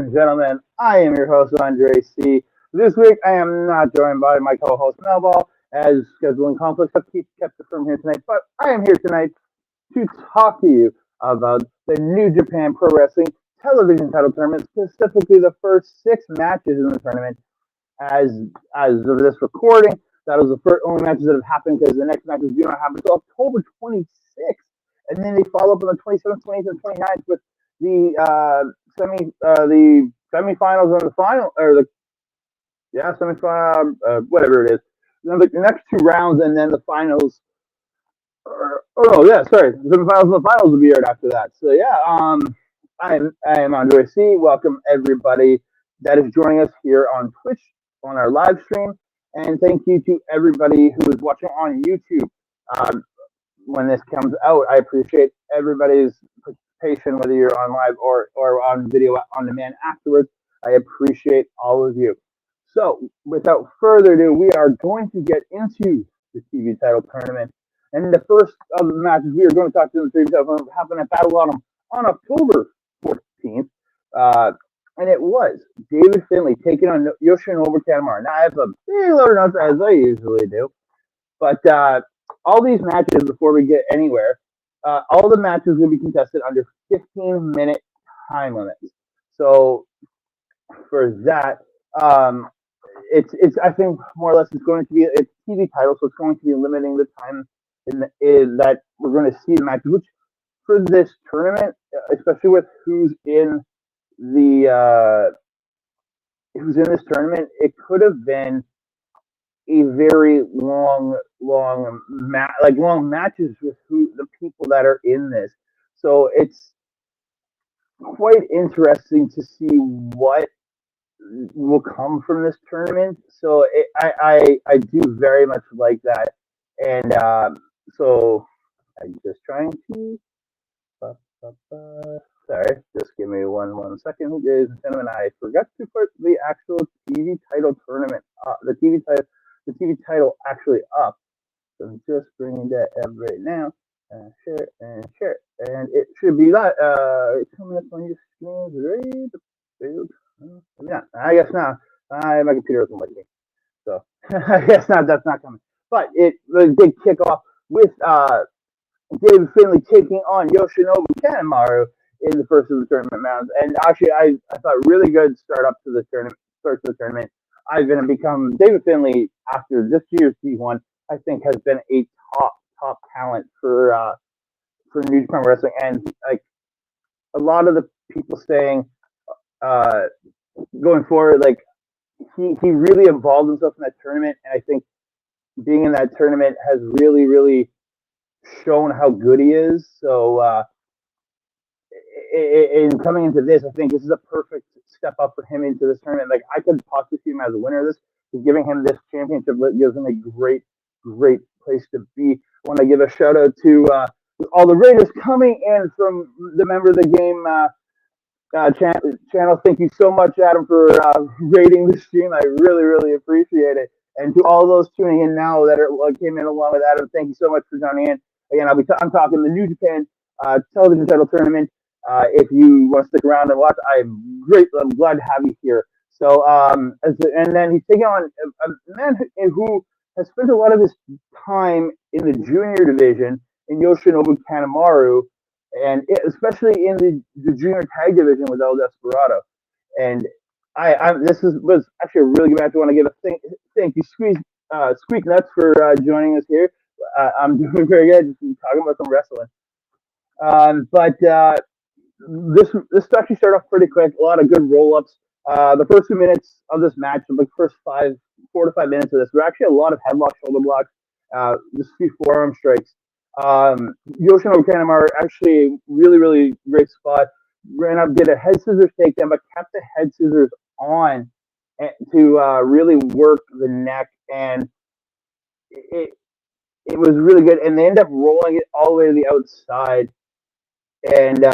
and gentlemen, I am your host, Andre C. This week, I am not joined by my co-host, Melball, as scheduling conflicts have kept us from here tonight, but I am here tonight to talk to you about the New Japan Pro Wrestling television title tournament, specifically the first 6 matches in the tournament. As of this recording, that was the first only matches that have happened because the next matches do not happen until October 26th, and then they follow up on the 27th, 28th, and 29th with the the semifinals and the final, or the semifinal, whatever it is. The next 2 rounds, and then the finals. The semifinals and the finals will be aired after that. So I am Andre C. Welcome everybody that is joining us here on Twitch on our live stream, and thank you to everybody who is watching on YouTube. When this comes out, I appreciate everybody's participation, whether you're on live or on video on demand afterwards. I appreciate all of you. So, without further ado, we are going to get into the TV title tournament. And the first of the matches we are going to talk to in the TV title tournament happened at Battle Autumn on October 14th. And it was David Finlay taking on Yoshi-Hashi Kanemaru. Now, I have a big load of notes, as I usually do. But all these matches, before we get anywhere, all the matches will be contested under 15-minute time limits. So for that, it's I think more or less it's going to be a TV title, so it's going to be limiting the time that we're going to see the matches. Which for this tournament, especially with who's in this tournament, it could have been a very long matches with the people that are in this. So it's quite interesting to see what will come from this tournament. So I do very much like that, and so I'm just trying to. Sorry, just give me one second, ladies and gentlemen. I forgot to put the actual TV title tournament, the TV title actually up. So I'm just bringing that up right now. Share, and it should be coming up on your screen. Yeah, I guess not. My computer isn't working, so I guess not. That's not coming. But it did kick off with David Finlay taking on Yoshi-Hashi Kanemaru in the first of the tournament rounds. And actually, I thought really good start to the tournament. I've been become David Finlay after this year's D1. I think has been a top talent for New Japan Wrestling, and like a lot of the people saying going forward, like he really involved himself in that tournament, and I think being in that tournament has really shown how good he is. So in coming into this, I think this is a perfect step up for him into this tournament. Like I could possibly see him as a winner of this. Giving him this championship gives him a great place to be. I want to give a shout out to all the Raiders coming in from the Member of the Game channel. Thank you so much, Adam, for rating the stream. I really appreciate it. And to all those tuning in now that came in along with Adam, thank you so much for joining in. Again, I'm talking the New Japan television title tournament. If you want to stick around and watch, I'm glad to have you here. So, and then he's taking on a man who has spent a lot of his time in the junior division in Yoshi-Hashi Kanemaru, and especially in the junior tag division with El Desperado. And was actually a really good match. I want to give a thank you, Squeak Nuts, for joining us here. I'm doing very good, just talking about some wrestling. But this actually started off pretty quick. A lot of good roll-ups. The first 2 minutes of this match, the first 4 to 5 minutes of this, were actually a lot of headlock, shoulder blocks, just a few forearm strikes. Yoshi-Hashi Kanemaru actually really great spot. Ran up, did a head scissors takedown, but kept the head scissors on to really work the neck, and it was really good. And they end up rolling it all the way to the outside, and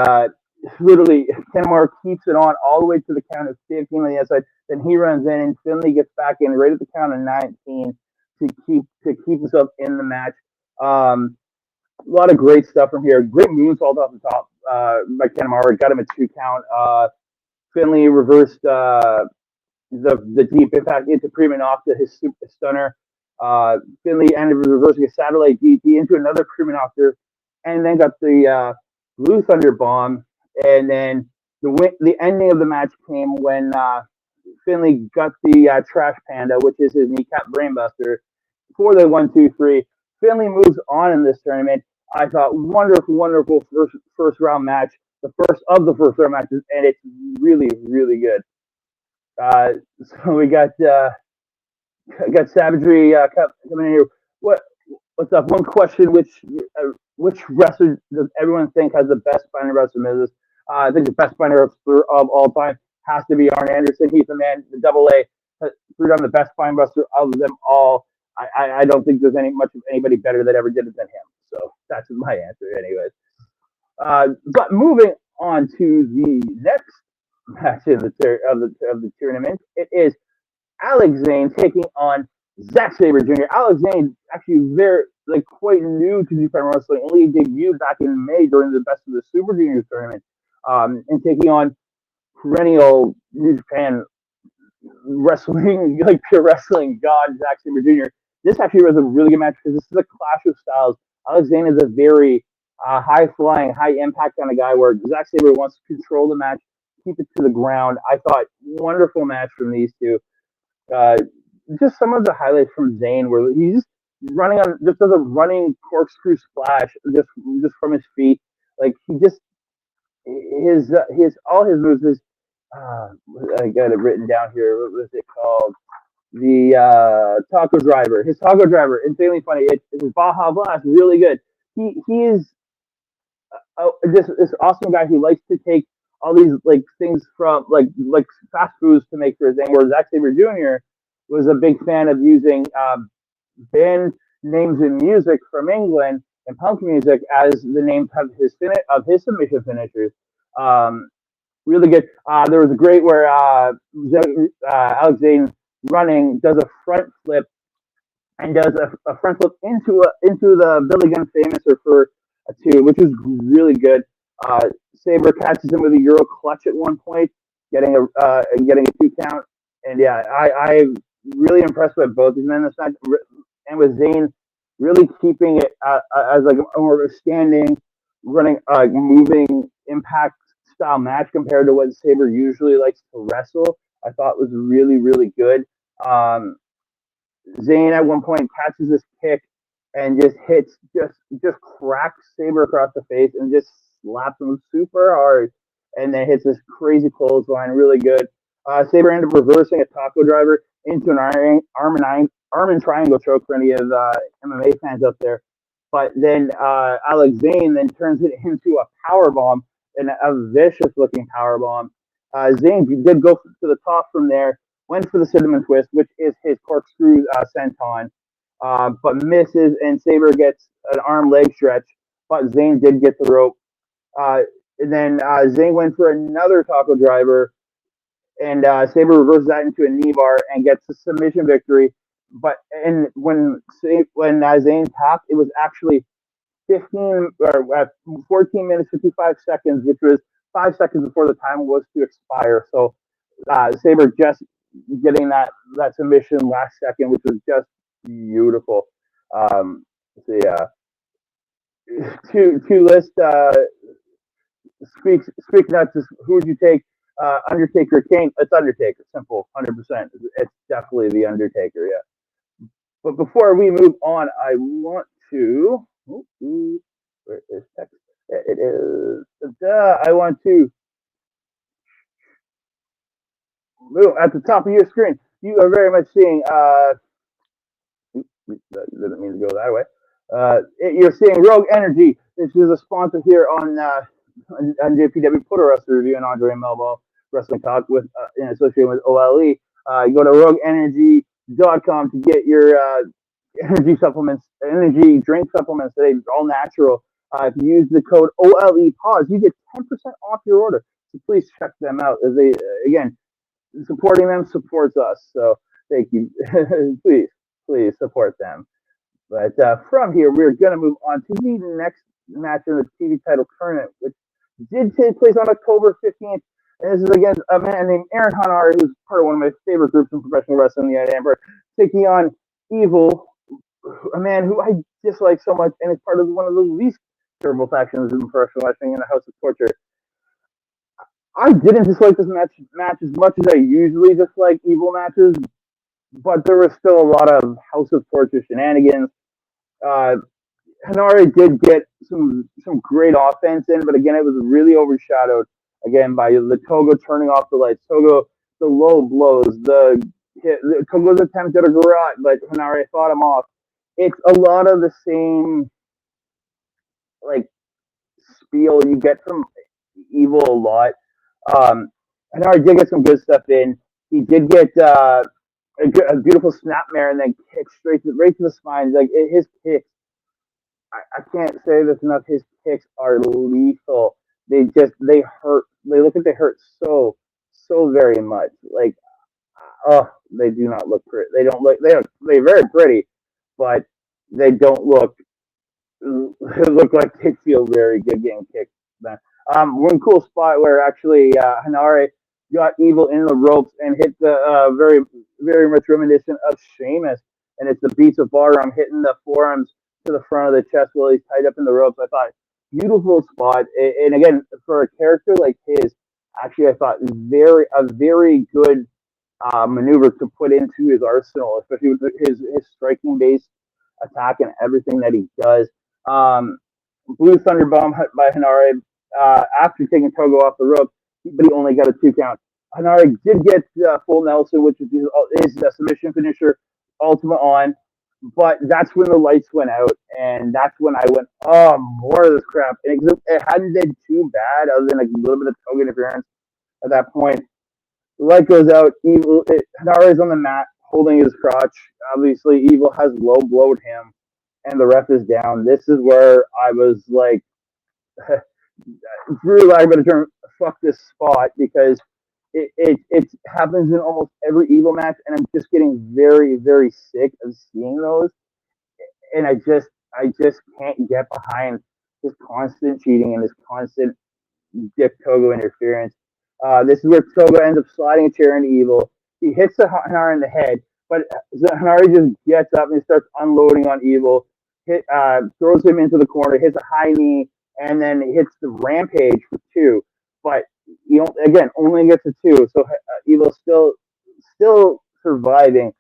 literally Kanemaru keeps it on all the way to the count of 15 on the outside. Then he runs in, and Finlay gets back in right at the count of 19 to keep himself in the match. A lot of great stuff from here. Great moonsault off the top by Kanemaru. Got him a 2 count. Finley reversed the deep impact into Prima Nocta, his super stunner. Finley ended up reversing a satellite DT into another Prima Nocta, and then got the Blue Thunder Bomb. And then the ending of the match came when Finley got the Trash Panda, which is his kneecap brainbuster, for the 1-2-3. Finley moves on in this tournament. I thought wonderful first round match, the first of the first round matches, and it's really good. So we got Savagery coming in here. What's up? One question: which wrestler does everyone think has the best spinning wrestler business? I think the best spinning wrestler of all time has to be Arn Anderson. He's the man. The Double A threw down the best spine wrestler of them all. I don't think there's much of anybody better that ever did it than him. So that's my answer, anyways. But moving on to the next match of the tournament, it is Alex Zane taking on Zack Sabre Jr. Alex Zane actually quite new to New Japan Wrestling, only debuted back in May during the Best of the Super Juniors tournament, and taking on perennial New Japan wrestling, like pure wrestling god Zack Sabre Jr. This actually was a really good match because this is a clash of styles. Alex Zane is a very high flying, high impact kind of guy, where Zack Sabre wants to control the match, keep it to the ground. I thought wonderful match from these two. Just some of the highlights from Zane, where he's just does a running corkscrew splash just from his feet. Like he just all his moves is I got it written down here. What was it called? The taco driver. His taco driver, insanely funny. It's Baja Blast, really good. He is this awesome guy who likes to take all these things from like fast foods to make for his thing. Where Zack Sabre Jr. was a big fan of using band names in music from England and punk music as the names of his submission finishers. Really good. There was a great where Alex Zane running does a front flip and does a front flip into the Billy Gunn Famouser for a 2, which is really good. Sabre catches him with a Euro clutch at one point, getting a 2 count. And yeah, I really impressed with both these men. And with Zane really keeping it as like more of a standing, running, moving impact style match compared to what Sabre usually likes to wrestle. I thought was really good. Zane at one point catches this kick and just cracks Sabre across the face and just slaps him super hard, and then hits this crazy clothesline. Really good. Sabre ended up reversing a taco driver into an arm and triangle choke for any of MMA fans out there. But then Alex Zane then turns it into a power bomb, and a vicious looking power bomb. Zane did go to the top from there, went for the cinnamon twist, which is his corkscrew senton, but misses, and Sabre gets an arm leg stretch, but Zane did get the rope. And then Zane went for another taco driver, and Sabre reverses that into a knee bar and gets the submission victory. But when Zane tapped, it was actually 14 minutes 55 seconds, which was 5 seconds before the time was to expire. So Sabre just getting that submission last second, which was just beautiful. To list speak nuts. Who would you take? Undertaker, Kane? It's Undertaker. Simple, 100%. It's definitely the Undertaker. Yeah. But before we move on, I want to. Where is text? It is. I want to move at the top of your screen. You are very much seeing. That didn't mean to go that way. You're seeing Rogue Energy. This is a sponsor here on NJPW Puroresu Review and Andre Melball Wrestling Talk with in association with OLE. Go to rogueenergy.com to get your energy drink supplements today, all natural. If you use the code OLEPAUSE, you get 10% off your order. So please check them out. As they again, supporting them supports us. So thank you. please support them. But from here, we're going to move on to the next match in the TV title tournament, which did take place on October 15th. And this is against a man named Aaron Hanare, who's part of one of my favorite groups in professional wrestling in the United Emperor, taking on Evil, a man who I dislike so much, and is part of one of the least terrible factions in professional wrestling in the House of Torture. I didn't dislike this match as much as I usually dislike Evil matches, but there was still a lot of House of Torture shenanigans. Hanare did get some great offense in, but again, it was really overshadowed again by the Togo turning off the lights, Togo the low blows, the Togo's attempt at a garrote, but Hanare fought him off. It's a lot of the same like spiel you get from Evil a lot. Hanare did get some good stuff in. He did get a beautiful snapmare and then kick right to the spine. Like his kicks, I can't say this enough. His kicks are lethal. They hurt. They look like they hurt so very much. Like they do not look pretty. They don't look. They're very pretty, but they don't look. They look like they feel very good getting kicked. One cool spot where actually Hanare got Evil in the ropes and hit the very much reminiscent of Sheamus, and it's the beats of Barroom hitting the forearms to the front of the chest while he's tied up in the ropes. I thought beautiful spot, and again for a character like his, actually I thought a very good maneuver to put into his arsenal, especially with his striking based attack and everything that he does. Blue Thunder Bomb by Hanare after taking Togo off the rope, but he only got a 2 count. Hanare did get full Nelson, which is his submission finisher, Ultima on, but that's when the lights went out, and that's when I went, oh, more of this crap. And it hadn't been too bad, other than a little bit of Togo interference at that point. The light goes out. Hanare is on the mat holding his crotch. Obviously, Evil has low blowed him, and the ref is down. This is where I was like, for lack of a better term, fuck this spot, because it happens in almost every Evil match, and I'm just getting very, very sick of seeing those. And I just can't get behind his constant cheating and his constant Dick Togo interference. This is where Togo ends up sliding a chair into Evil. He hits Hanare in the head, but Hanare just gets up and starts unloading on Evil. Throws him into the corner, hits a high knee, and then hits the Rampage for 2. But again, only gets a 2, so Evil's still surviving.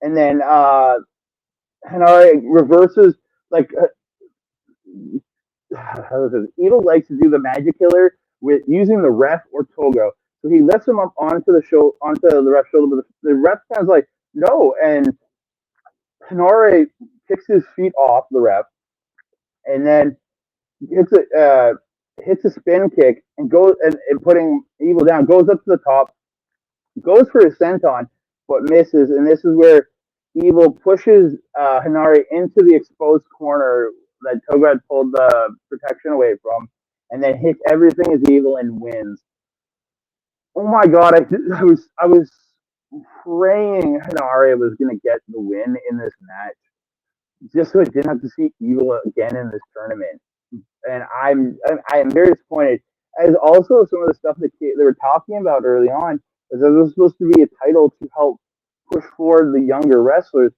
And then Hanare reverses like. Evil likes to do the magic killer with using the ref or Togo. So he lifts him up onto the ref's shoulder, but the ref kind of like, no, and Hanare kicks his feet off the ref, and then hits a spin kick and goes and putting Evil down, goes up to the top, goes for a senton, but misses, and this is where Evil pushes Hanare into the exposed corner that Togo had pulled the protection away from, and then hits everything as Evil and wins. Oh my god, I was praying Hanare was going to get the win in this match, just so I didn't have to see Evil again in this tournament. And I am very disappointed. As also some of the stuff that they were talking about early on is that it was supposed to be a title to help push forward the younger wrestlers.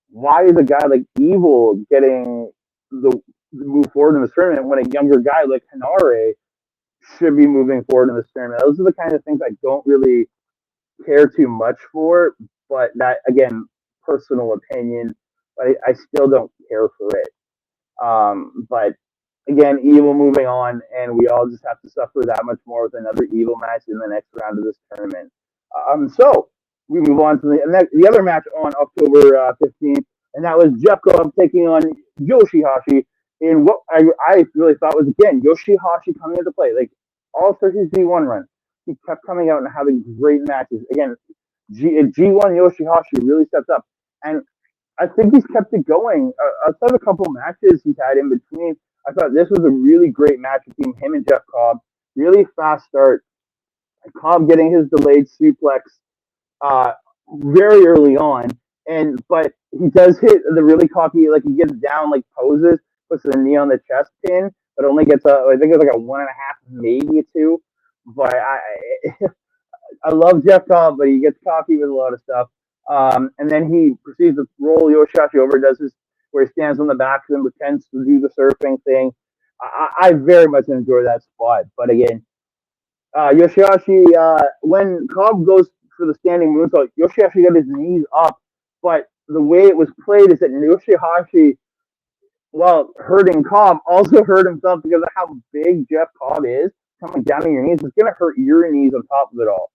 Why is a guy like Evil getting the move forward in this tournament when a younger guy like Hanare should be moving forward in this tournament? Those are the kind of things I don't really care too much for, but that, again, personal opinion, but I still don't care for it. But again, Evil moving on, and we all just have to suffer that much more with another Evil match in the next round of this tournament. So we move on to the other match on October 15th, and that was Jeff Cobb taking on Yoshi-Hashi in what I really thought was, again, Yoshi-Hashi coming into play. Like, all through his G1 run, he kept coming out and having great matches. Again, G1 Yoshi-Hashi really stepped up, and I think he's kept it going. Outside of a couple matches he's had in between, I thought this was a really great match between him and Jeff Cobb. Really fast start. Cobb getting his delayed suplex very early on, but he does hit the really cocky, like he gets down, like poses, puts the knee on the chest pin, but only gets I think it's like a 1.5, maybe a 2. but I love Jeff Cobb, but he gets cocky with a lot of stuff. And then he proceeds to roll Yoshi-Hashi over, does this where he stands on the back and pretends to do the surfing thing. I very much enjoy that spot. But again, Yoshi-Hashi, when Cobb goes for the standing moonsault, Yoshi-Hashi got his knees up, but the way it was played is that Yoshi-Hashi, while hurting Cobb, also hurt himself because of how big Jeff Cobb is. Coming down on your knees, it's going to hurt your knees on top of it all.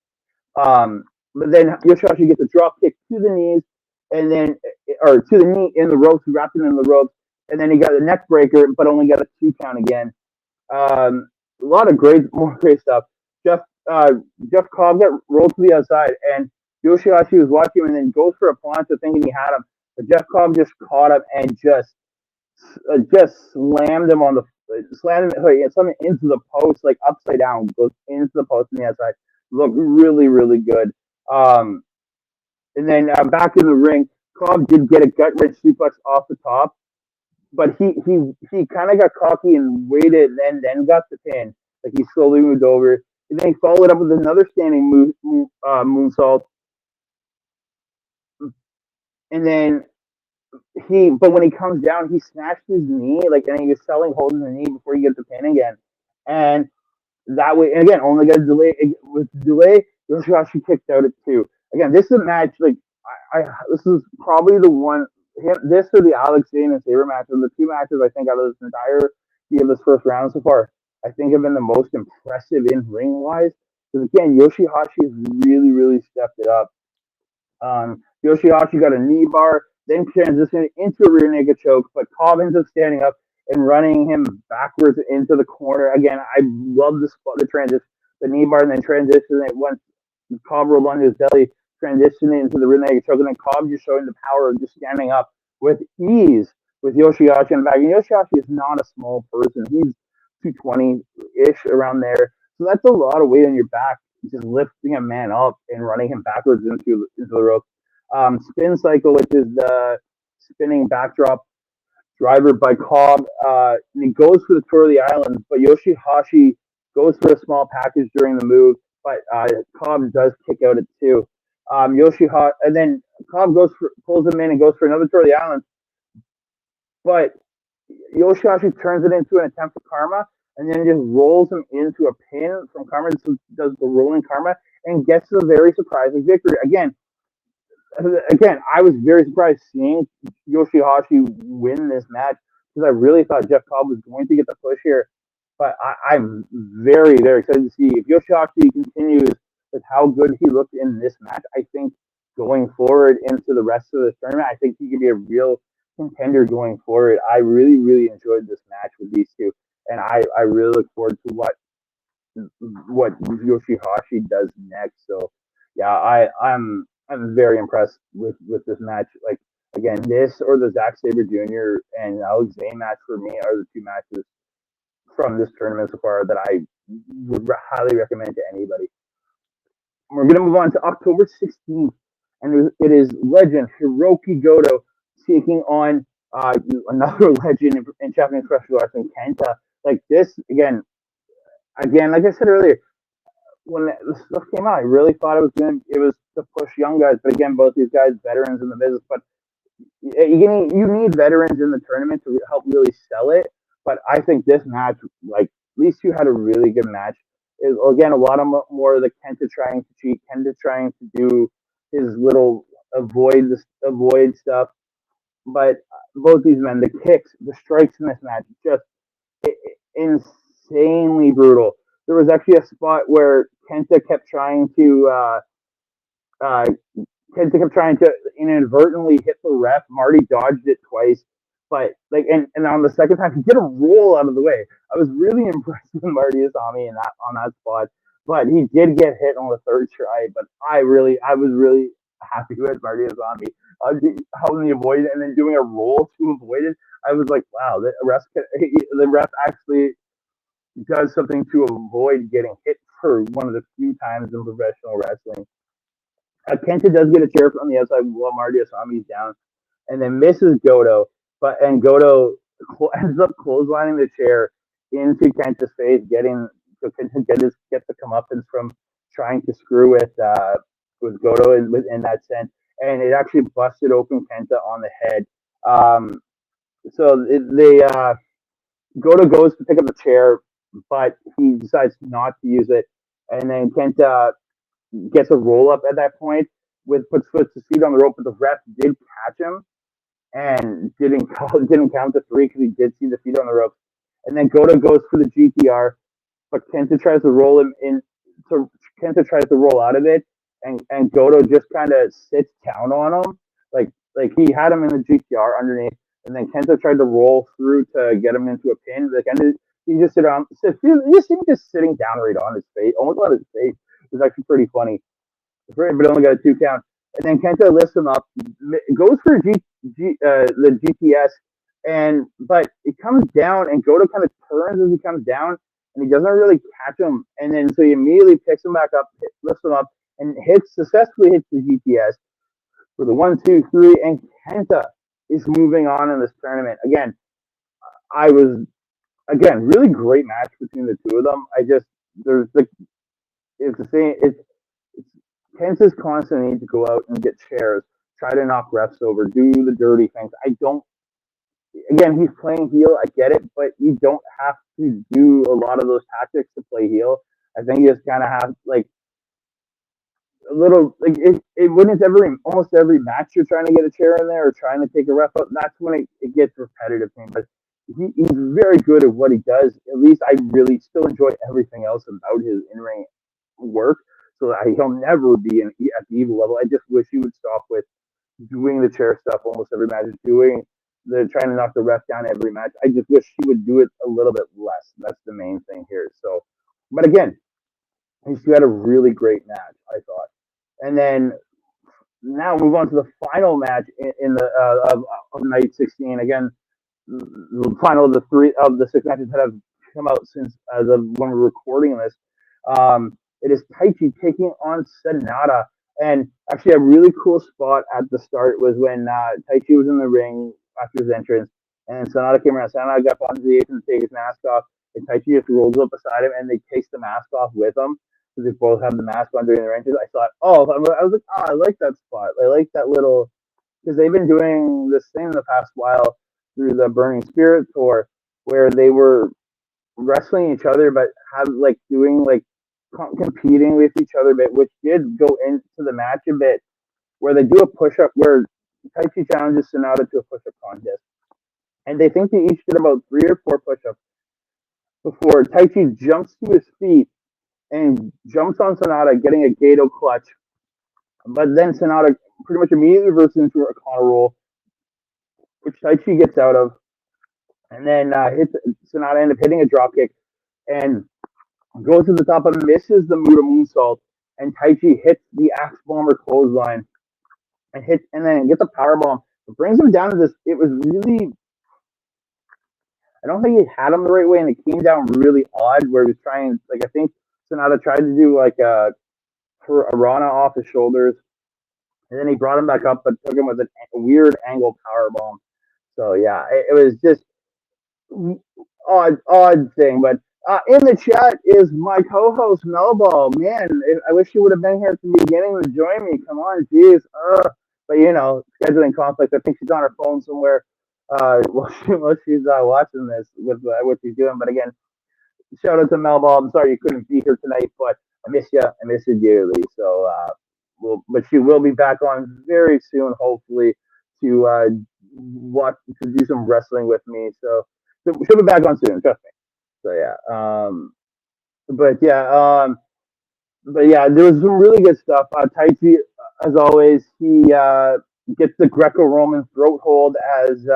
But then Yoshi-Hashi gets a drop kick to the knees, and then or to the knee in the ropes, wrapped it in the ropes, and then he got a neck breaker, but only got a 2 count again. A lot of more great stuff. Jeff Jeff Cobb got rolled to the outside, and Yoshi-Hashi was watching him, and then goes for a plancha, thinking he had him, but Jeff Cobb just caught him and just slammed him on the something into the post, like upside down, goes into the post on the outside. Looked really, really good. And then back in the ring, Cobb did get a gut wrench suplex off the top, but he kind of got cocky and waited, and then got the pin. Like he slowly moved over, and then he followed up with another standing moonsault, and then but when he comes down, he snatched his knee, like, and he was holding the knee before he gets the pin again, and that way, and again, only got a delay. With delay, Yoshi-Hashi kicked out at 2. Again, this is a match, like, this is probably the one, this or the Alex Zane and Sabre match are the 2 matches I think out of this entire of this first round so far, I think have been the most impressive in ring wise. Because again, Yoshi-Hashi has really, really stepped it up. Yoshi-Hashi got a knee bar, then transitioned into a rear naked choke, but Cobb ends up standing up and running him backwards into the corner. Again, I love the transition, the knee bar, and then transition it once Cobb rolled onto his belly, transitioning into the rear naked choke, and then Cobb just showing the power of just standing up with ease with Yoshi-Hashi in the back. And Yoshi-Hashi is not a small person. He's 220-ish around there. So that's a lot of weight on your back, just lifting a man up and running him backwards into the rope. Spin cycle, which is the spinning backdrop driver by Cobb, and he goes for the tour of the island, but Yoshi-Hashi goes for a small package during the move, but Cobb does kick out at 2. Yoshi-Hashi, and then Cobb pulls him in and goes for another tour of the island, but Yoshi-Hashi turns it into an attempt for Karma, and then just rolls him into a pin from Karma, does the rolling Karma, and gets a very surprising victory. Again, I was very surprised seeing Yoshi-Hashi win this match, because I really thought Jeff Cobb was going to get the push here. But I'm very, very excited to see if Yoshi-Hashi continues with how good he looked in this match. I think going forward into the rest of the tournament, I think he could be a real contender going forward. I really, really enjoyed this match with these two, and I really look forward to what Yoshi-Hashi does next. So yeah, I'm very impressed with this match. Like, again, this or the Zack Sabre Jr. and Alex Zane match for me are the 2 matches from this tournament so far that I would highly recommend to anybody. We're going to move on to October 16th, and it is legend Hiroki Goto taking on another legend in Japanese professional wrestling, Kenta. Like this, again, like I said earlier, when this stuff came out, I really thought it was to push young guys. But again, both these guys, veterans in the business. But you need veterans in the tournament to help really sell it. But I think this match, like, these two had a really good match. Again, a lot more of the Kenta trying to cheat, Kenta trying to do his little avoid stuff. But both these men, the kicks, the strikes in this match, just insanely brutal. There was actually a spot where Kenta kept trying to inadvertently hit the ref. Marty dodged it twice, but and on the second time he did a roll out of the way. I was really impressed with Marty Asami on that spot, but he did get hit on the third try. But I was really happy with Marty Asami holding the avoid and then doing a roll to avoid it. I was like, wow, the ref actually does something to avoid getting hit for one of the few times in professional wrestling. Kenta does get a chair from the outside while Marty Asami's down, and then misses Goto, and Goto ends up clotheslining the chair into Kenta's face, getting so Kenta get the comeuppance from trying to screw with Goto in that sense, and it actually busted open Kenta on the head. Goto goes to pick up the chair, but he decides not to use it, and then Kenta gets a roll up at that point puts his feet on the rope, but the ref did catch him and didn't count to three because he did see the feet on the rope, and then Goto goes for the GTR, but Kenta tries to roll him in. So Kenta tries to roll out of it, and Goto just kind of sits down on him, like he had him in the GTR underneath, and then Kenta tried to roll through to get him into a pin. Like, and he just you see him just sitting down right on his face, almost on his face. It was actually pretty funny, but only got a 2 count. And then Kenta lifts him up, goes for the GTS, but it comes down, and Goto kind of turns as he comes down, and he doesn't really catch him, and then so he immediately picks him back up, lifts him up, and successfully hits the GTS for the 1, 2, 3, and Kenta is moving on in this tournament. Again, really great match between the two of them. It's the same. It's Kenta's constant need to go out and get chairs, try to knock refs over, do the dirty things. Again, he's playing heel. I get it, but you don't have to do a lot of those tactics to play heel. I think you just kind of have a little when it's almost every match you're trying to get a chair in there or trying to take a ref out. That's when it gets repetitive. But he's very good at what he does. At least I really still enjoy everything else about his in-ring work. So he'll never be at the Evil level. I just wish he would stop with doing the chair stuff almost every match, trying to knock the ref down every match. I just wish he would do it a little bit less. That's the main thing here. So, but again, he still had a really great match, I thought. And then now move on to the final match in the of night 16. Again, the final of the 6 matches that have come out since as of when we're recording this. It is Taichi taking on Sonata. And actually, a really cool spot at the start was when Taichi was in the ring after his entrance, and Sonata came around. Sonata got onto the apron to take his mask off, and Taichi just rolls up beside him, and they takes the mask off with him. So they both have the mask on during their entrance. I thought, I was like, I like that spot. I like that little, because they've been doing this thing in the past while through the Burning Spirit tour, where they were wrestling each other, but doing competing with each other a bit, which did go into the match a bit, where they do a push-up, where Taichi challenges Sonata to a push-up contest. And they think they each did about 3 or 4 push-ups before Taichi jumps to his feet and jumps on Sonata, getting a Gato clutch. But then Sonata pretty much immediately reverts into a Kona roll, which Taichi gets out of. And then Sonata ends up hitting a dropkick and goes to the top and misses the Muda moonsault, and Taichi hits the Axe Bomber clothesline and then gets a powerbomb. It brings him down to this. It was really, I don't think he had him the right way, and it came down really odd where he was trying, I think Sonata tried to do a Rana off his shoulders, and then he brought him back up, but took him with a weird angle powerbomb. So yeah, it was just odd thing, but in the chat is my co-host Melball. Man, I wish you would have been here at the beginning to join me. Come on, jeez. But scheduling conflict. I think she's on her phone somewhere. While she's watching this with what she's doing. But again, shout out to Melball. I'm sorry you couldn't be here tonight, but I miss you. I miss you dearly. So, but she will be back on very soon, hopefully, to do some wrestling with me. So she'll be back on soon. Trust me. So yeah, but yeah, there was some really good stuff. Taichi, as always, he gets the Greco-Roman throat hold, as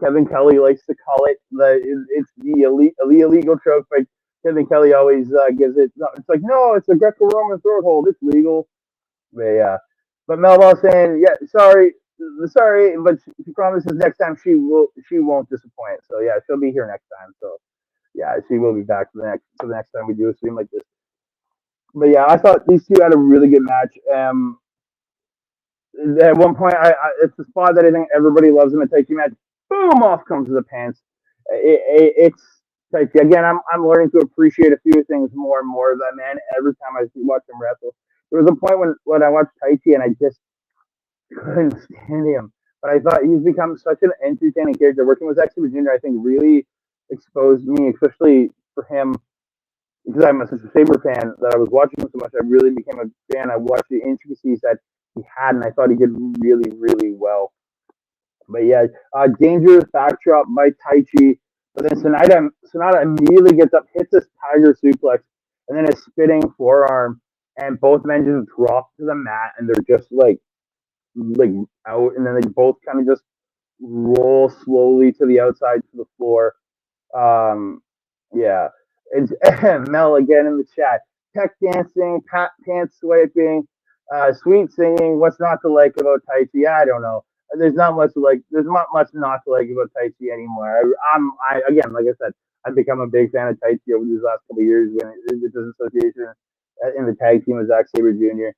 Kevin Kelly likes to call it. It's the illegal choke, but Kevin Kelly always gives it. It's like, no, it's a Greco-Roman throat hold. It's legal. But Melball saying, yeah, sorry, but she promises next time she won't disappoint. So yeah, she'll be here next time. So. Yeah, she will be back for the next time we do a stream like this. But yeah, I thought these two had a really good match. At one point, it's the spot that I think everybody loves in a Taichi match. Boom! Off comes the pants. It's Taichi. Again, I'm learning to appreciate a few things more and more of that man every time I watch him wrestle. There was a point when I watched Taichi and I just couldn't stand him. But I thought he's become such an entertaining character. Working with Zack Sabre Jr., I think really exposed me, especially for him, because I'm such a Sabre fan that I was watching him so much. I really became a fan. I watched the intricacies that he had, and I thought he did really, really well. But yeah, dangerous backdrop by Taichi. But then Sonata immediately gets up, hits this tiger suplex, and then a spinning forearm, and both men just drop to the mat, and they're just like out, and then they both kind of just roll slowly to the outside to the floor. Yeah, it's Mel again in the chat. Tech dancing, pants swiping, sweet singing. What's not to like about Taichi? I don't know. There's not much to like. There's not much not to like about Taichi anymore. I again, like I said, I've become a big fan of Taichi over these last couple of years when it was association in the tag team with Zack Sabre Jr.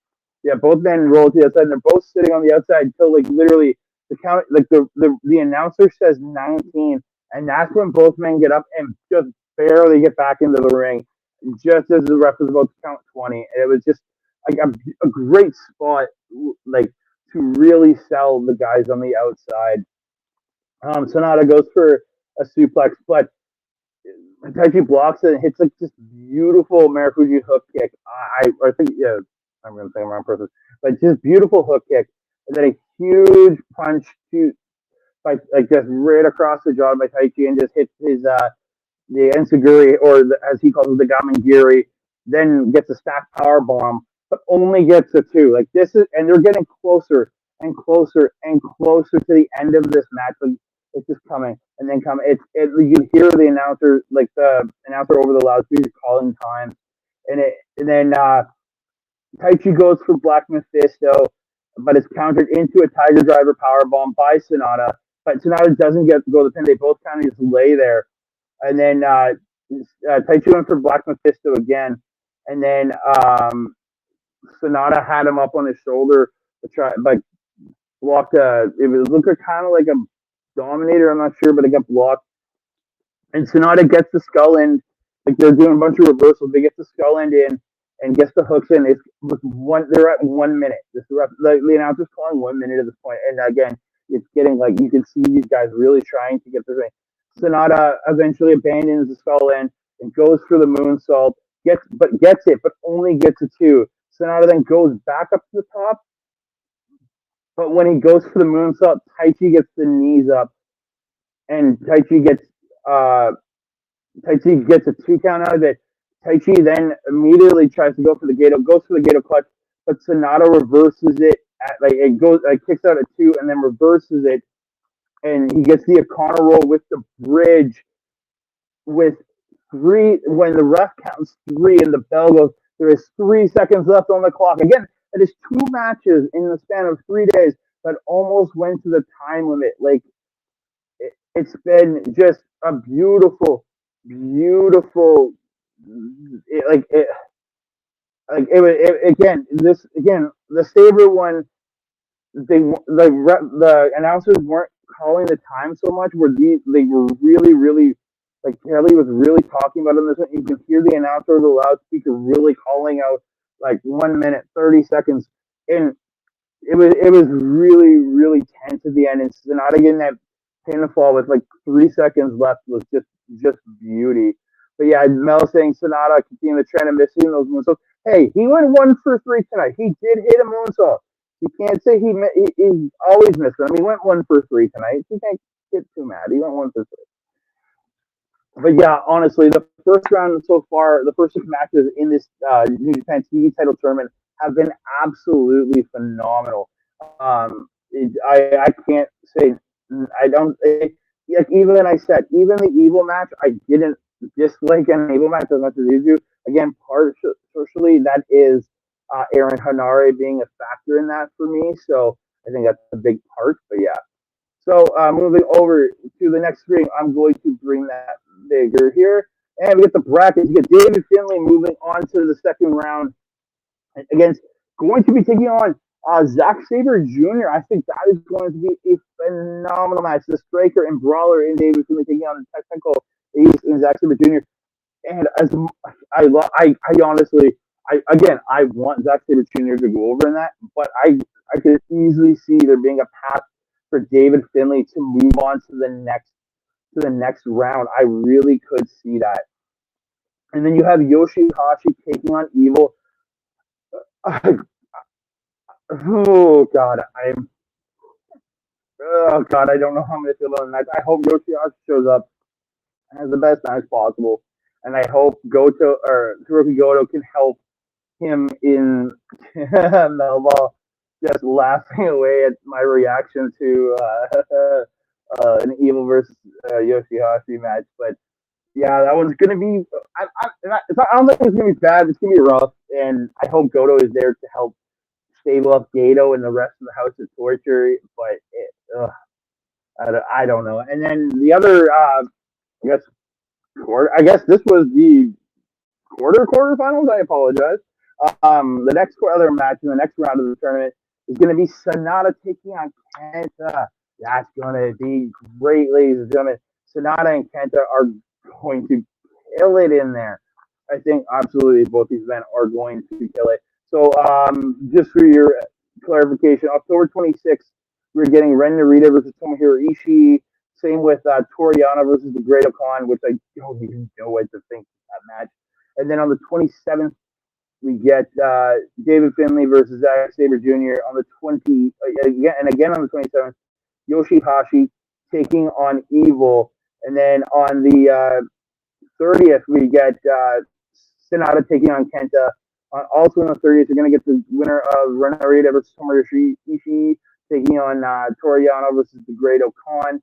Yeah, both men roll to the outside, and they're both sitting on the outside until like literally the count, like the announcer says 19, and that's when both men get up and just barely get back into the ring, just as the ref was about to count 20. And it was just like a great spot, like to really sell the guys on the outside. Sonata goes for a suplex, but Taichi blocks it and hits like this beautiful Marafuji hook kick. I think, yeah, I'm going to say I'm wrong person, but just beautiful hook kick. And then a huge punch to like just right across the jaw by Taichi and just hits his the Enziguri, or as he calls it, the Gamangiri. Then gets a stacked power bomb, but only gets a two. Like this is, and they're getting closer and closer and closer to the end of this match. Like it's just coming and then coming. You can hear the announcer, like the announcer over the loudspeaker calling time, and then Taichi goes for Black Mephisto, but it's countered into a Tiger Driver powerbomb by Sonata. But Sonata doesn't get to go to the pin. They both kind of just lay there. And then Taichi went for Black Mephisto again. And then Sonata had him up on his shoulder to try, like, blocked. It was looked kind of like a Dominator, I'm not sure, but it got blocked. And Sonata gets the skull end. Like, they're doing a bunch of reversals. They get the skull end in and gets the hooks in. It's with one. They're at 1 minute. The announcer's calling 1 minute at this point. And again, it's getting like you can see these guys really trying to get this thing. Sonata eventually abandons the skull end and goes for the moonsault. Gets it, but only gets a two. Sonata then goes back up to the top. But when he goes for the moonsault, Taichi gets the knees up, and Taichi gets a 2 count out of it. Taichi then immediately tries to go for the Gato, goes for the Gato clutch, but Sonata reverses it it goes kicks out at 2 and then reverses it, and he gets the O'Connor roll with the bridge with 3 when the ref counts 3 and the bell goes. There is 3 seconds left on the clock. Again, it is 2 matches in the span of 3 days that almost went to the time limit. Like it's been just a beautiful the Sabre one. The announcers weren't calling the time so much. They were really like Kelly was really talking about it in this one. You can hear the announcer over the loudspeaker really calling out like 1 minute 30 seconds, and it was really tense at the end. And Sonata getting that pinfall with like 3 seconds left was just beauty. But yeah, Mel saying Sonata continuing the trend of missing those moonsaults. Hey, he went 1 for 3 tonight. He did hit a moonsault. You can't say he always missed them. He went 1 for 3 tonight. You can't get too mad. He went 1 for 3. But yeah, honestly, the first round so far, the first 6 matches in this New Japan TV title tournament have been absolutely phenomenal. I can't say I don't like even I said even the Evil match I didn't dislike an Evil match as much as you do. Again, partially that is Aaron Hanare being a factor in that for me, so I think that's a big part. But yeah, so moving over to the next screen, I'm going to bring that bigger here, and we get the brackets. You get David Finlay moving on to the second round against going to be taking on Zack Sabre Jr. I think that is going to be a phenomenal match. The striker and brawler in David Finlay taking on the technical Ace and Zack Sabre Jr. And as I honestly, I want Zack Sabre Jr. to go over in that, but I could easily see there being a path for David Finlay to move on to the next round. I really could see that. And then you have Yoshi-Hashi taking on Evil. Oh God, I don't know how I'm gonna feel about that. I hope Yoshi-Hashi shows up and has the best match possible, and I hope Goto or Hiroki Goto can help him in Melball, just laughing away at my reaction to an Evil versus Yoshi-Hashi match. But yeah, that one's gonna be. I don't think it's gonna be bad. It's gonna be rough, and I hope Goto is there to help stable up Gato and the rest of the House of Torture. But I don't know. And then the other, I guess, I guess this was the quarterfinals. I apologize. The next other match in the next round of the tournament is going to be Sonata taking on Kenta. That's going to be great, ladies and gentlemen. Sonata and Kenta are going to kill it in there. I think absolutely both these men are going to kill it. So, just for your clarification, October 26th, we're getting Ren Narita versus Tomohiro Ishii. Same with Toriano versus the Great Khan, which I don't even know what to think of that match. And then on the 27th, we get David Finlay versus Zack Sabre Jr. On the 20, again on the 27th, Yoshi-Hashi taking on Evil. And then on the 30th, we get Sonata taking on Kenta. Also on the 30th, you're going to get the winner of Ren Narita versus Tomohiro Ishii taking on Toriano versus the Great Khan.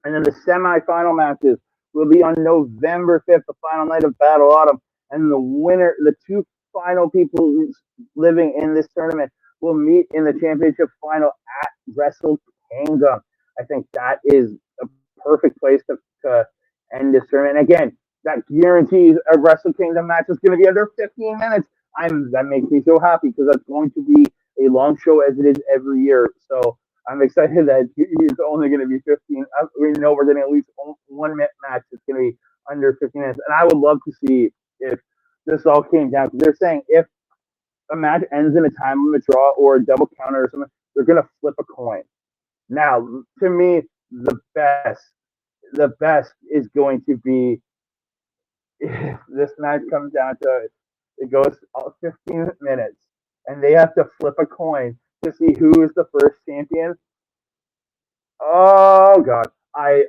And then the semifinal matches will be on November 5th, the final night of Battle Autumn. And the winner, the two final people living in this tournament will meet in the championship final at Wrestle Kingdom. I think that is a perfect place to end this tournament. And again, that guarantees a Wrestle Kingdom match is going to be under 15 minutes. That makes me so happy because that's going to be a long show as it is every year. So I'm excited that it's only going to be 15. We know we're getting at least 1 minute match. It's going to be under 15 minutes. And I would love to see if this all came down. Because they're saying if a match ends in a time limit draw or a double counter or something, they're going to flip a coin. Now, to me, the best is going to be if this match comes down to it goes 15 minutes and they have to flip a coin to see who is the first champion. Oh God, I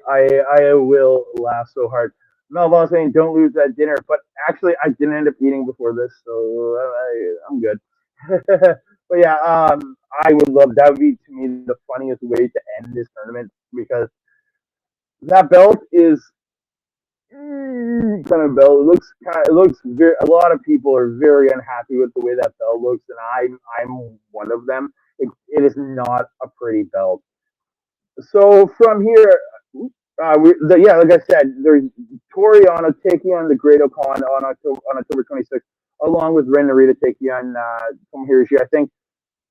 will laugh so hard. Melball saying don't lose that dinner, but actually I didn't end up eating before this, so I'm good. But yeah, I would love that would be to me the funniest way to end this tournament because that belt is kind of belt. It looks very. A lot of people are very unhappy with the way that belt looks, and I'm one of them. It is not a pretty belt. So from here, like I said, there's Toriano taking on the Great Khan on October 26th, along with Ren Narita taking on Tomohiro Ishii. I think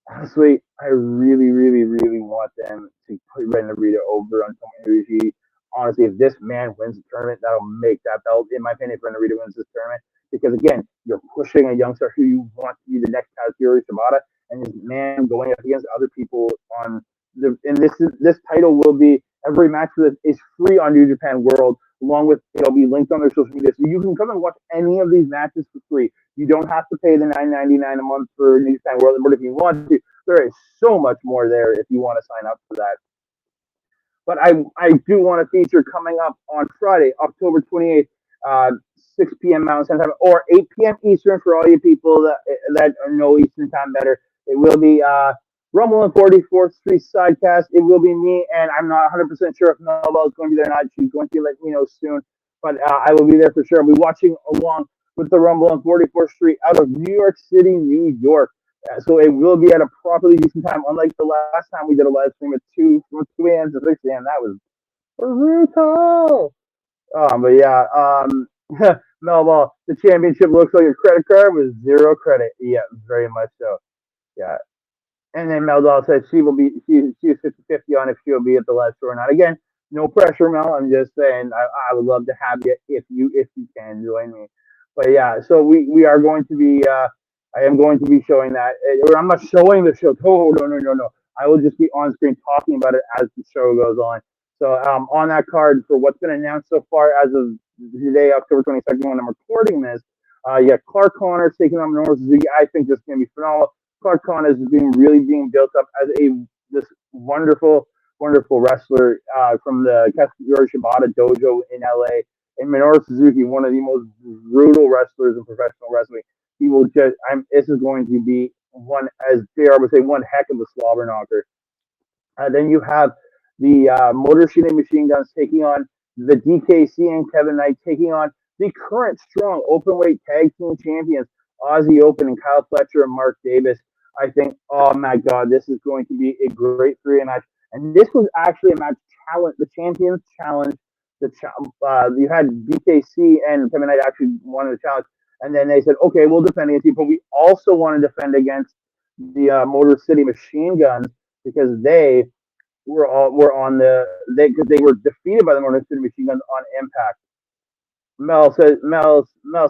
honestly, I really, really, really want them to put Ren Narita over on Tomohiro Ishii. Honestly, if this man wins the tournament, that'll make that belt, in my opinion, if Ren Narita wins this tournament. Because again, you're pushing a youngster who you want to be the next Kazuchika Shibata, and this man going up against other people on and this title will be every match for this is free on New Japan World, along with it'll be linked on their social media, so you can come and watch any of these matches for free. You don't have to pay the $9.99 a month for New Japan World, but if you want to, there is so much more there if you want to sign up for that. But I do want to feature coming up on Friday, October 28th, 6 p.m. Mountain Standard Time, or 8 p.m. Eastern for all you people that know Eastern Time better. It will be Rumble and 44th Street Sidecast. It will be me, and I'm not 100% sure if Melball is going to be there or not. She's going to let me know soon, but I will be there for sure. I'll be watching along with the Rumble on 44th Street out of New York City, New York. So it will be at a properly decent time, unlike the last time we did a live stream at 2 a.m. to 6 a.m. That was brutal. But yeah, Melball, the championship looks like a credit card with 0 credit. Yeah, very much so. Yeah. And then Melball said she is 50-50 on if she'll be at the live show or not. Again, No pressure, Mel. I'm just saying I would love to have you if you can join me. But yeah, so we are going to be I am going to be showing that. I'm not showing the show. Oh no. I will just be on screen talking about it as the show goes on. So on that card for what's been announced so far as of today, October 22nd, when I'm recording this, Clark Connors taking on Minoru Suzuki. I think this is going to be phenomenal. Clark Connors is being built up as this wonderful wrestler from the Katsuyori Shibata dojo in LA. And Minoru Suzuki, one of the most brutal wrestlers in professional wrestling. He will just, this is going to be one, as JR would say, one heck of a slobber knocker. Then you have the Motor City Machine Guns taking on the DKC and Kevin Knight taking on the current strong openweight tag team champions, Aussie Open and Kyle Fletcher and Mark Davis. I think, oh my God, this is going to be a great three-way match. And this was actually a match challenge, the Champions Challenge. You had DKC and Kevin Knight actually won the challenge. And then they said, okay, we'll defend against you, but we also want to defend against the Motor City Machine Guns because they were on because they were defeated by the Motor City Machine Guns on Impact. Mel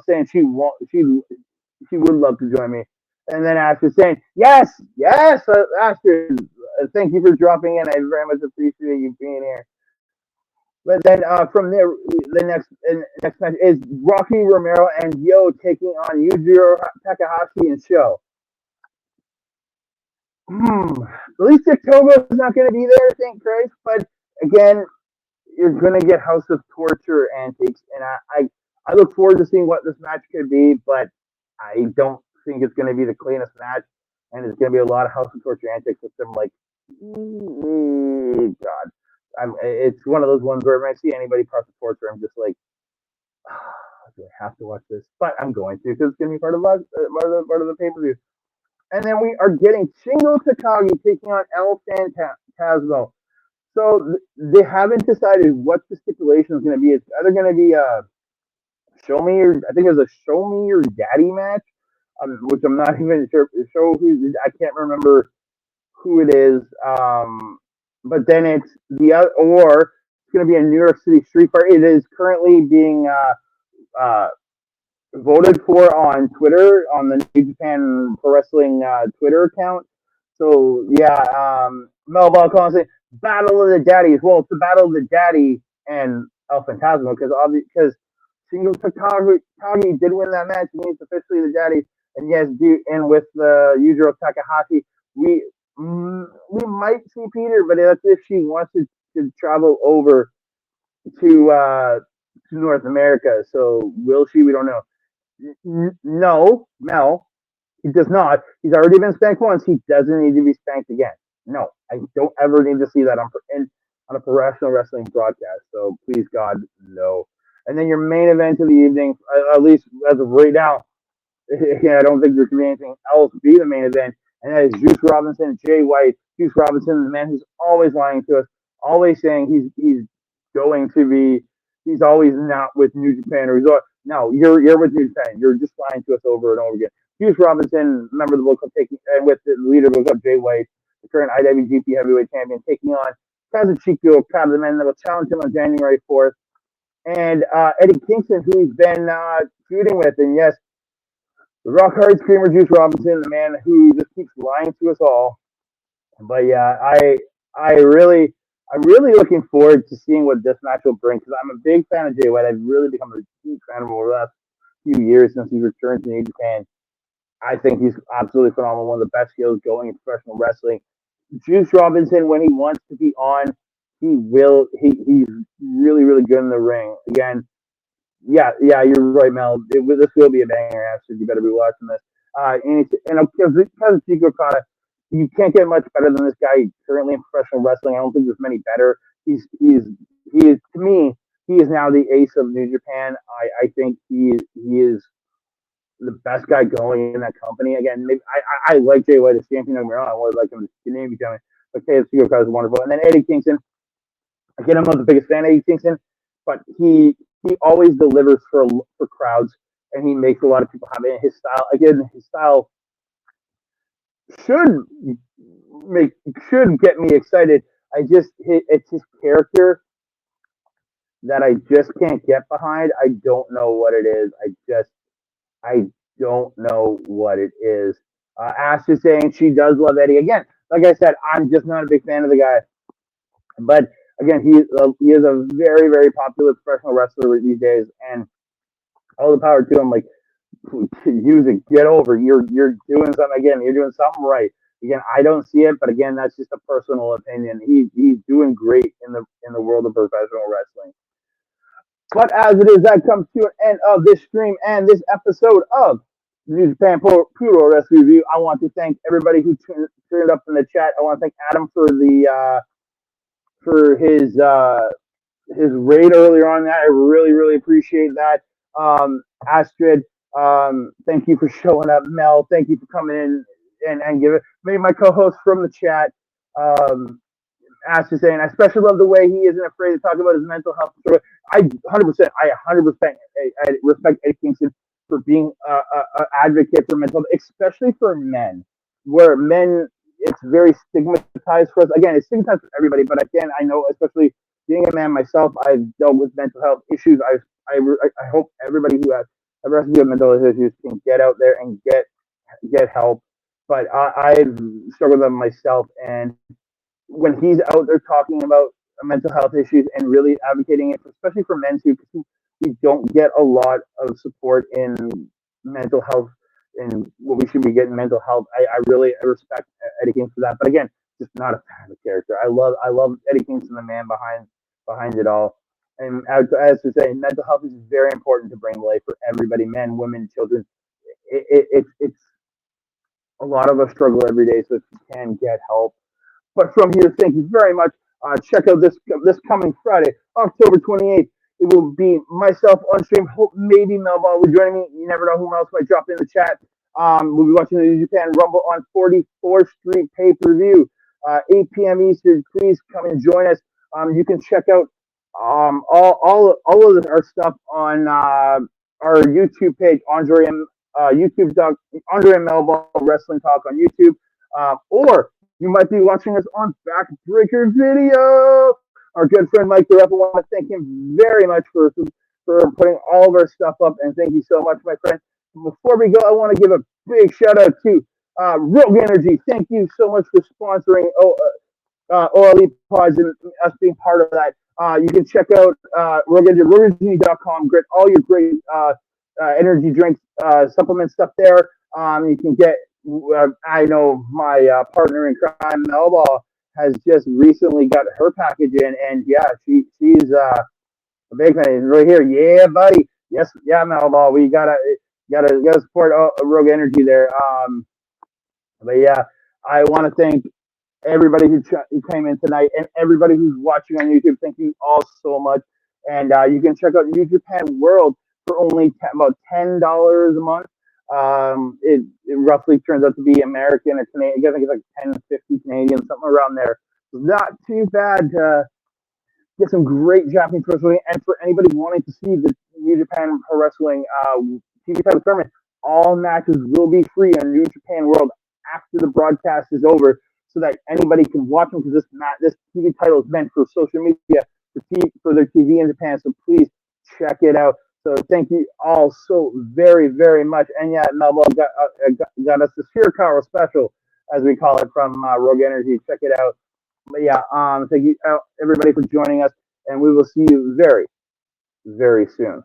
saying she would love to join me, and then Asher saying yes, Asher, thank you for dropping in. I very much appreciate you being here. But then from there, the next match is Rocky Romero and Yo taking on Yujiro Takahashi and Show. At least October is not going to be there, thank Christ. But again, you're going to get House of Torture antics, and I look forward to seeing what this match could be, but I don't think it's going to be the cleanest match, and it's going to be a lot of House of Torture antics with them like, God. It's one of those ones where when I see anybody House of Torture, I'm just like, do I have to watch this? But I'm going to because it's going to be part of the pay-per-view. And then we are getting Shingo Takagi taking on El Phantasmo. So they haven't decided what the stipulation is going to be. It's either going to be show me your, I think it's a show me your daddy match, which I'm not even sure. I can't remember who it is. But then it's the other, or it's going to be a New York City street fight. It is currently being voted for on Twitter, on the New Japan Pro Wrestling Twitter account. So yeah, Melball calling it Battle of the Daddies. Well, it's the Battle of the Daddy and El Phantasmo because Shingo Takagi did win that match. He's officially the daddy. And yes, and with Yujiro Takahashi, we might see Peter, but that's if she wants to travel over to North America. So will she? We don't know. No, Mel, he does not. He's already been spanked once. He doesn't need to be spanked again. No, I don't ever need to see that on a professional wrestling broadcast. So please, God, no. And then your main event of the evening, at least as of right now, I don't think there can be anything else be the main event. And that is Juice Robinson and Jay White. Juice Robinson, the man who's always lying to us, always saying he's going to be, he's always not with New Japan or no, you're with New Japan. You're just lying to us over and over again. Juice Robinson, member of the World Cup, and with the leader of the World Cup, Jay White, the current IWGP Heavyweight Champion, taking on Kazuchika Okada, the man that will challenge him on January 4th, and Eddie Kingston, who he's been feuding with. And yes, the Rock Hard Screamer Juice Robinson, the man who just keeps lying to us all. But yeah, I'm really looking forward to seeing what this match will bring because I'm a big fan of Jay White. I've really become a huge fan of him over the last few years since he's returned to New Japan. I think he's absolutely phenomenal, one of the best heels going in professional wrestling. Juice Robinson, when he wants to be on, he's really, really good in the ring. Again, yeah, you're right, Mel. This will be a banger, actually. You better be watching this. And because Chico Okada, you can't get much better than this guy currently in professional wrestling. I don't think there's many better. He is to me, he is now the ace of New Japan. I think he is the best guy going in that company. Again, maybe I like Jay White as champion. I would like him to continue becoming. But Chico Okada is wonderful. And then Eddie Kingston. Again, I'm not the biggest fan of Eddie Kingston, but he always delivers for crowds, and he makes a lot of people happy. And his style should get me excited. It's his character that I just can't get behind. I don't know what it is. I don't know what it is. Ash is saying she does love Eddie. Again, like I said, I'm just not a big fan of the guy. But again, he is a very, very popular professional wrestler these days, and all the power to him. Like, use it, get over. You're doing something again. You're doing something right. Again, I don't see it, but again, that's just a personal opinion. He's doing great in the world of professional wrestling. But as it is, that comes to an end of this stream and this episode of the New Japan Puroresu Review. I want to thank everybody who turned up in the chat. I want to thank Adam for the for his raid earlier on. That I really really appreciate that. Astrid, thank you for showing up. Mel, thank you for coming in and give it. Maybe my co-host from the chat. Ash is saying, I especially love the way he isn't afraid to talk about his mental health. I 100%, I respect Eddie Kingston for being an advocate for mental health, especially for men, where men, it's very stigmatized for us. Again, it's stigmatized for everybody, but again, I know, especially being a man myself, I've dealt with mental health issues. I hope everybody who has ever had mental health issues can get out there and get help. But I've struggled with them myself, and when he's out there talking about mental health issues and really advocating it, especially for men too, because we don't get a lot of support in mental health and what we should be getting mental health. I really respect Eddie Kingston for that. But again, just not a fan of the character. I love Eddie Kingston, the man behind it all. And as to say, mental health is very important to bring life for everybody, men, women, children. It's a lot of us struggle every day, so if you can get help. But from here, thank you very much. Check out this coming Friday, October 28th. It will be myself on stream. Hope maybe Melball will join me. You never know who else might drop in the chat. We'll be watching the New Japan Rumble on 44th Street pay-per-view, 8 p.m. Eastern. Please come and join us. You can check out all of our stuff on our YouTube page, Andre and Andre and Melball Wrestling Talk on YouTube, or you might be watching us on Backbreaker Video. Our good friend Mike the Rep, I want to thank him very much for putting all of our stuff up, and thank you so much, my friend. Before we go, I want to give a big shout out to Rogue Energy. Thank you so much for sponsoring OLE Pods and us being part of that. You can check out rogueenergy.com. Get all your great energy drinks, supplement stuff there. You can get. I know my partner in crime, Melball, has just recently got her package in, and yeah, she's a big fan. Right here, yeah, buddy. Yes, yeah, Melball. We gotta support Rogue Energy there. But yeah, I want to thank everybody who came in tonight and everybody who's watching on YouTube. Thank you all so much. And you can check out New Japan World for only about $10 a month. It roughly turns out to be American or Canadian. I think it's like 10.50 Canadian, something around there. Not too bad to get some great Japanese wrestling. And for anybody wanting to see the New Japan Pro Wrestling TV title tournament, all matches will be free on New Japan World after the broadcast is over, so that anybody can watch them, because this TV title is meant for social media, for their TV in Japan. So please check it out. So thank you all so very, very much. And yeah, Melball got us the Shirakawa special, as we call it, from Rogue Energy. Check it out. But yeah, thank you everybody for joining us, and we will see you very, very soon.